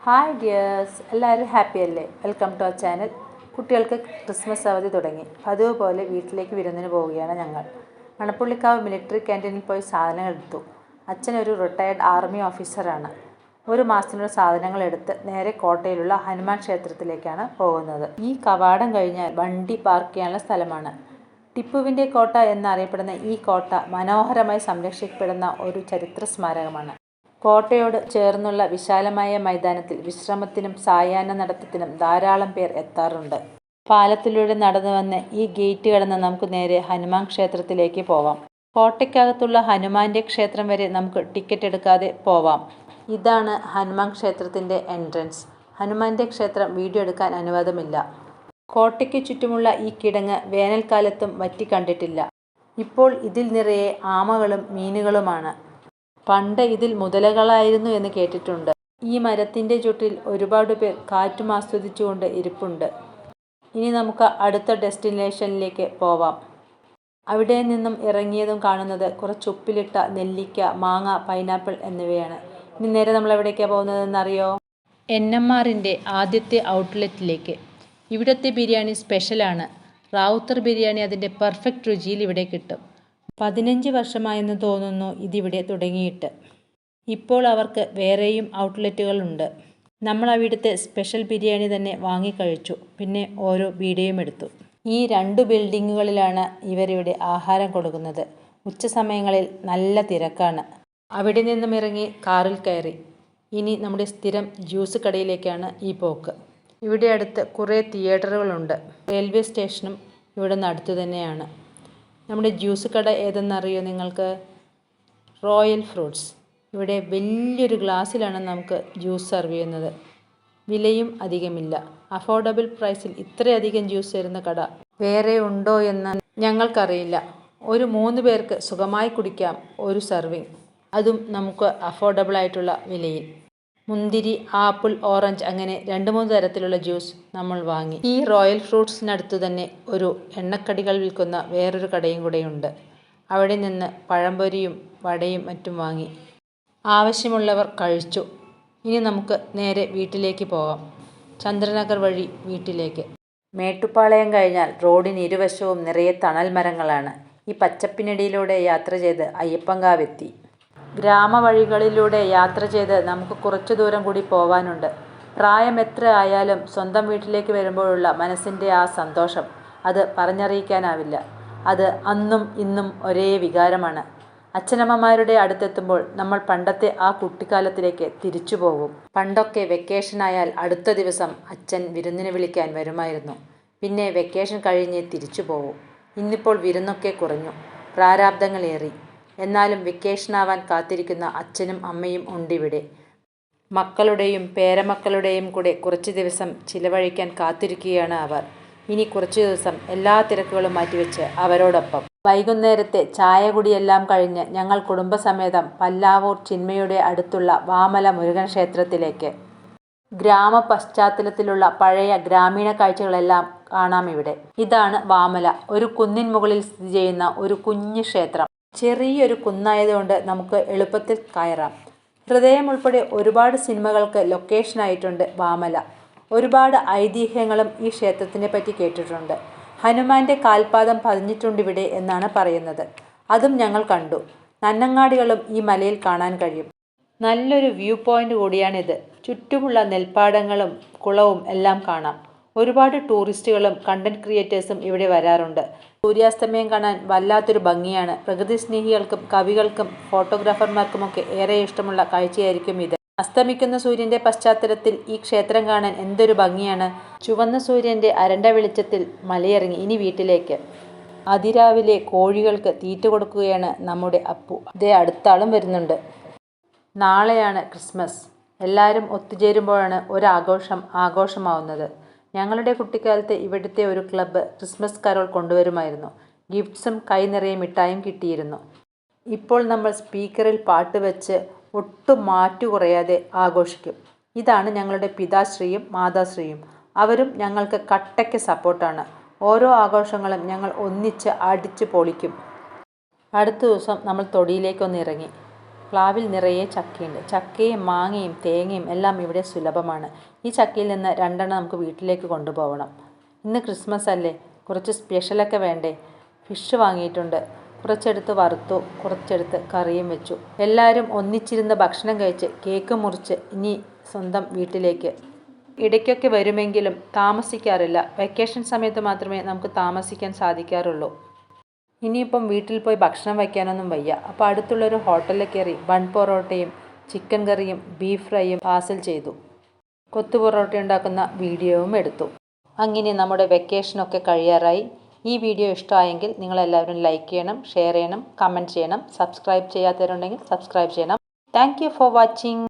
Hi dears, എല്ലാവരും happy അല്ലേ? Welcome to our channel. കുട്ടികൾക്ക് ക്രിസ്മസ് അവധി തുടങ്ങി. അതുപോലെ വീട്ടിലേക്ക് വിരുന്നിന് പോവുകയാണ് ഞങ്ങൾ. മണപ്പുള്ളിക്കാവ് മിലിറ്ററി ക്യാൻറ്റീനിൽ പോയി സാധനങ്ങൾ എടുത്തു. അച്ഛനൊരു റിട്ടയർഡ് ആർമി ഓഫീസറാണ്. ഒരു മാസത്തിനുള്ള സാധനങ്ങൾ എടുത്ത് നേരെ കോട്ടയിലുള്ള ഹനുമാൻ ക്ഷേത്രത്തിലേക്കാണ് പോകുന്നത്. ഈ കവാടം കഴിഞ്ഞാൽ വണ്ടി പാർക്ക് ചെയ്യാനുള്ള സ്ഥലമാണ്. ടിപ്പുവിൻ്റെ കോട്ട എന്നറിയപ്പെടുന്ന ഈ കോട്ട മനോഹരമായി സംരക്ഷിക്കപ്പെടുന്ന ഒരു ചരിത്ര സ്മാരകമാണ്. കോട്ടയോട് ചേർന്നുള്ള വിശാലമായ മൈതാനത്തിൽ വിശ്രമത്തിനും സായാഹ്ന നടത്തത്തിനും ധാരാളം പേർ എത്താറുണ്ട്. പാലത്തിലൂടെ നടന്നു വന്ന് ഈ ഗേറ്റ് കടന്ന് നമുക്ക് നേരെ ഹനുമാൻ ക്ഷേത്രത്തിലേക്ക് പോവാം. കോട്ടയ്ക്കകത്തുള്ള ഹനുമാന്റെ ക്ഷേത്രം വരെ നമുക്ക് ടിക്കറ്റ് എടുക്കാതെ പോവാം. ഇതാണ് ഹനുമാൻ ക്ഷേത്രത്തിൻ്റെ എൻട്രൻസ്. ഹനുമാന്റെ ക്ഷേത്രം വീഡിയോ എടുക്കാൻ അനുവാദമില്ല. കോട്ടയ്ക്ക് ചുറ്റുമുള്ള ഈ കിടങ്ങ് വേനൽക്കാലത്തും വറ്റി കണ്ടിട്ടില്ല. ഇപ്പോൾ ഇതിൽ നിറയെ ആമകളും മീനുകളുമാണ്. പണ്ട് ഇതിൽ മുതലകളായിരുന്നു എന്ന് കേട്ടിട്ടുണ്ട്. ഈ മരത്തിൻ്റെ ചുട്ടിൽ ഒരുപാട് പേർ കാറ്റും ആസ്വദിച്ചുകൊണ്ട് ഇരിപ്പുണ്ട്. ഇനി നമുക്ക് അടുത്ത ഡെസ്റ്റിനേഷനിലേക്ക് പോവാം. അവിടെ നിന്നും ഇറങ്ങിയതും കാണുന്നത് കുറച്ച് ഉപ്പിലിട്ട നെല്ലിക്ക, മാങ്ങ, പൈനാപ്പിൾ എന്നിവയാണ്. ഇനി നേരെ നമ്മൾ എവിടേക്കാണ് പോകുന്നതെന്നറിയോ? NMRൻ്റെ ആദ്യത്തെ ഔട്ട്ലെറ്റിലേക്ക്. ഇവിടുത്തെ ബിരിയാണി സ്പെഷ്യലാണ്. റാവുത്തർ ബിരിയാണി അതിൻ്റെ പെർഫെക്റ്റ് രുചിയിൽ ഇവിടെ കിട്ടും. 15 വർഷമായെന്ന് തോന്നുന്നു ഇതിവിടെ തുടങ്ങിയിട്ട്. ഇപ്പോൾ അവർക്ക് വേറെയും ഔട്ട്ലെറ്റുകളുണ്ട്. നമ്മൾ അവിടുത്തെ സ്പെഷ്യൽ ബിരിയാണി തന്നെ വാങ്ങിക്കഴിച്ചു. പിന്നെ ഓരോ വീഡിയോയും എടുത്തു. ഈ 2 ബിൽഡിങ്ങുകളിലാണ് ഇവരിവിടെ ആഹാരം കൊടുക്കുന്നത്. ഉച്ച സമയങ്ങളിൽ നല്ല തിരക്കാണ്. അവിടെ നിന്നും ഇറങ്ങി കാറിൽ കയറി. ഇനി നമ്മുടെ സ്ഥിരം ജ്യൂസ് കടയിലേക്കാണ് ഈ പോക്ക്. ഇവിടെ അടുത്ത് കുറേ തിയേറ്ററുകളുണ്ട്. റെയിൽവേ സ്റ്റേഷനും ഇവിടെ നിന്ന് അടുത്ത് തന്നെയാണ്. നമ്മുടെ ജ്യൂസ് കട ഏതെന്നറിയോ നിങ്ങൾക്ക്? Royal fruits. ഇവിടെ വലിയൊരു ഗ്ലാസ്സിലാണ് നമുക്ക് ജ്യൂസ് സെർവ് ചെയ്യുന്നത്. വിലയും അധികമില്ല. അഫോർഡബിൾ പ്രൈസിൽ ഇത്രയധികം ജ്യൂസ് തരുന്ന കട വേറെ ഉണ്ടോ എന്ന് ഞങ്ങൾക്കറിയില്ല. ഒരു 3 പേർക്ക് സുഖമായി കുടിക്കാം ഒരു സെർവിങ്, അതും നമുക്ക് അഫോർഡബിൾ ആയിട്ടുള്ള വിലയിൽ. മുന്തിരി, ആപ്പിൾ, ഓറഞ്ച് അങ്ങനെ 2-3 തരത്തിലുള്ള ജ്യൂസ് നമ്മൾ വാങ്ങി. ഈ റോയൽ ഫ്രൂട്ട്സിനടുത്ത് തന്നെ ഒരു എണ്ണക്കടികൾ വിൽക്കുന്ന വേറൊരു കടയും കൂടെയുണ്ട്. അവിടെ നിന്ന് പഴംപൊരിയും വടയും മറ്റും വാങ്ങി. ആവശ്യമുള്ളവർ കഴിച്ചു. ഇനി നമുക്ക് നേരെ വീട്ടിലേക്ക് പോകാം. ചന്ദ്രനഗർ വഴി വീട്ടിലേക്ക്. മേട്ടുപ്പാളയം കഴിഞ്ഞാൽ റോഡിന് ഇരുവശവും നിറയെ തണൽ മരങ്ങളാണ്. ഈ പച്ചപ്പിനിടയിലൂടെ യാത്ര ചെയ്ത് അയ്യപ്പൻകാവെത്തി. ഗ്രാമവഴികളിലൂടെ യാത്ര ചെയ്ത് നമുക്ക് കുറച്ചു ദൂരം കൂടി പോവാനുണ്ട്. പ്രായം എത്ര ആയാലും സ്വന്തം വീട്ടിലേക്ക് വരുമ്പോഴുള്ള മനസ്സിൻ്റെ ആ സന്തോഷം അത് പറഞ്ഞറിയിക്കാനാവില്ല. അത് അന്നും ഇന്നും ഒരേ വികാരമാണ്. അച്ഛനമ്മമാരുടെ അടുത്തെത്തുമ്പോൾ നമ്മൾ പണ്ടത്തെ ആ കുട്ടിക്കാലത്തിലേക്ക് തിരിച്ചു പോകും. പണ്ടൊക്കെ വെക്കേഷനായാൽ അടുത്ത ദിവസം അച്ഛൻ വിരുന്നിന് വിളിക്കാൻ വരുമായിരുന്നു. പിന്നെ വെക്കേഷൻ കഴിഞ്ഞ് തിരിച്ചു പോകും. ഇന്നിപ്പോൾ വിരുന്നൊക്കെ കുറഞ്ഞു, പ്രാരാബ്ദങ്ങളേറി. എന്നാലും വെക്കേഷനാവാൻ കാത്തിരിക്കുന്ന അച്ഛനും അമ്മയും ഉണ്ടിവിടെ. മക്കളുടെയും പേരമക്കളുടെയും കൂടെ കുറച്ച് ദിവസം ചിലവഴിക്കാൻ കാത്തിരിക്കുകയാണ് അവർ. ഇനി കുറച്ചു ദിവസം എല്ലാ തിരക്കുകളും മാറ്റിവെച്ച് അവരോടൊപ്പം. വൈകുന്നേരത്തെ ചായ കുടിയെല്ലാം കഴിഞ്ഞ് ഞങ്ങൾ കുടുംബസമേതം പല്ലാവൂർ ചിന്മയുടെ അടുത്തുള്ള വാമല മുരുകൻ ക്ഷേത്രത്തിലേക്ക്. ഗ്രാമ പശ്ചാത്തലത്തിലുള്ള പഴയ ഗ്രാമീണ കാഴ്ചകളെല്ലാം കാണാം ഇവിടെ. ഇതാണ് വാമല, ഒരു കുന്നിൻ മുകളിൽ സ്ഥിതി ചെയ്യുന്ന ഒരു കുഞ്ഞു ക്ഷേത്രം. ചെറിയൊരു കുന്നായതുകൊണ്ട് നമുക്ക് എളുപ്പത്തിൽ കയറാം. ഹൃദയം ഉൾപ്പെടെ ഒരുപാട് സിനിമകൾക്ക് ലൊക്കേഷനായിട്ടുണ്ട് വാമല. ഒരുപാട് ഐതിഹ്യങ്ങളും ഈ ക്ഷേത്രത്തിനെ പറ്റി കേട്ടിട്ടുണ്ട്. ഹനുമാന്റെ കാൽപാദം പതിഞ്ഞിട്ടുണ്ടിവിടെ എന്നാണ് പറയുന്നത്. അതും ഞങ്ങൾ കണ്ടു. നന്നങ്ങാടികളും ഈ മലയിൽ കാണാൻ കഴിയും. നല്ലൊരു വ്യൂ പോയിന്റ് കൂടിയാണിത്. ചുറ്റുമുള്ള നെൽപ്പാടങ്ങളും കുളവും എല്ലാം കാണാം. ഒരുപാട് ടൂറിസ്റ്റുകളും കണ്ടന്റ് ക്രിയേറ്റേഴ്സും ഇവിടെ വരാറുണ്ട്. സൂര്യാസ്തമയം കാണാൻ വല്ലാത്തൊരു ഭംഗിയാണ്. പ്രകൃതി സ്നേഹികൾക്കും കവികൾക്കും ഫോട്ടോഗ്രാഫർമാർക്കുമൊക്കെ ഏറെ ഇഷ്ടമുള്ള കാഴ്ചയായിരിക്കും ഇത്. അസ്തമിക്കുന്ന സൂര്യൻ്റെ പശ്ചാത്തലത്തിൽ ഈ ക്ഷേത്രം കാണാൻ എന്തൊരു ഭംഗിയാണ്. ചുവന്ന സൂര്യൻ്റെ അരണ്ട വെളിച്ചത്തിൽ മലയിറങ്ങി ഇനി വീട്ടിലേക്ക്. അതിരാവിലെ കോഴികൾക്ക് തീറ്റ കൊടുക്കുകയാണ് നമ്മുടെ അപ്പു. ഇതേ അടുത്താളും വരുന്നുണ്ട്. നാളെയാണ് ക്രിസ്മസ്. എല്ലാവരും ഒത്തുചേരുമ്പോഴാണ് ആഘോഷമാവുന്നത്. ഞങ്ങളുടെ കുട്ടിക്കാലത്ത് ഇവിടുത്തെ ഒരു ക്ലബ്ബ് ക്രിസ്മസ് കരോൾ കൊണ്ടുവരുമായിരുന്നു. ഗിഫ്റ്റ്സും കൈ നിറയെ മിഠായും കിട്ടിയിരുന്നു. ഇപ്പോൾ നമ്മൾ സ്പീക്കറിൽ പാട്ട് വെച്ച് ഒട്ടും മാറ്റു കുറയാതെ ആഘോഷിക്കും. ഇതാണ് ഞങ്ങളുടെ പിതാശ്രീയും മാതാശ്രീയും. അവരും ഞങ്ങൾക്ക് കട്ടയ്ക്ക് സപ്പോർട്ടാണ്. ഓരോ ആഘോഷങ്ങളും ഞങ്ങൾ ഒന്നിച്ച് അടിച്ച് പൊളിക്കും. അടുത്ത ദിവസം നമ്മൾ തൊടിയിലേക്കൊന്ന് ഇറങ്ങി. പ്ലാവിൽ നിറയെ ചക്കയുണ്ട്. ചക്കയും മാങ്ങയും തേങ്ങയും എല്ലാം ഇവിടെ സുലഭമാണ്. ഈ ചക്കയിൽ നിന്ന് 2 നമുക്ക് വീട്ടിലേക്ക് കൊണ്ടുപോകണം. ഇന്ന് ക്രിസ്മസ് അല്ലേ, കുറച്ച് സ്പെഷ്യലൊക്കെ വേണ്ടേ? ഫിഷ് വാങ്ങിയിട്ടുണ്ട്. കുറച്ചെടുത്ത് വറുത്തു, കുറച്ചെടുത്ത് കറിയും വെച്ചു. എല്ലാവരും ഒന്നിച്ചിരുന്ന് ഭക്ഷണം കഴിച്ച് കേക്ക് മുറിച്ച് ഇനി സ്വന്തം വീട്ടിലേക്ക്. ഇടയ്ക്കൊക്കെ വരുമെങ്കിലും താമസിക്കാറില്ല. വെക്കേഷൻ സമയത്ത് മാത്രമേ നമുക്ക് താമസിക്കാൻ സാധിക്കാറുള്ളൂ. ഇനിയിപ്പം വീട്ടിൽ പോയി ഭക്ഷണം വയ്ക്കാനൊന്നും വയ്യ. അപ്പോൾ അടുത്തുള്ളൊരു ഹോട്ടലിൽ കയറി ബൺ പൊറോട്ടയും ചിക്കൻ കറിയും ബീഫ് ഫ്രൈയും പാർസൽ ചെയ്തു. കൊത്തു പൊറോട്ട ഉണ്ടാക്കുന്ന വീഡിയോയും എടുത്തു. അങ്ങനെ നമ്മുടെ വെക്കേഷനൊക്കെ കഴിയാറായി. ഈ വീഡിയോ ഇഷ്ടമായെങ്കിൽ നിങ്ങളെല്ലാവരും ലൈക്ക് ചെയ്യണം, ഷെയർ ചെയ്യണം, കമൻറ്റ് ചെയ്യണം. സബ്സ്ക്രൈബ് ചെയ്യാത്തവരുണ്ടെങ്കിൽ സബ്സ്ക്രൈബ് ചെയ്യണം. Thank you for watching.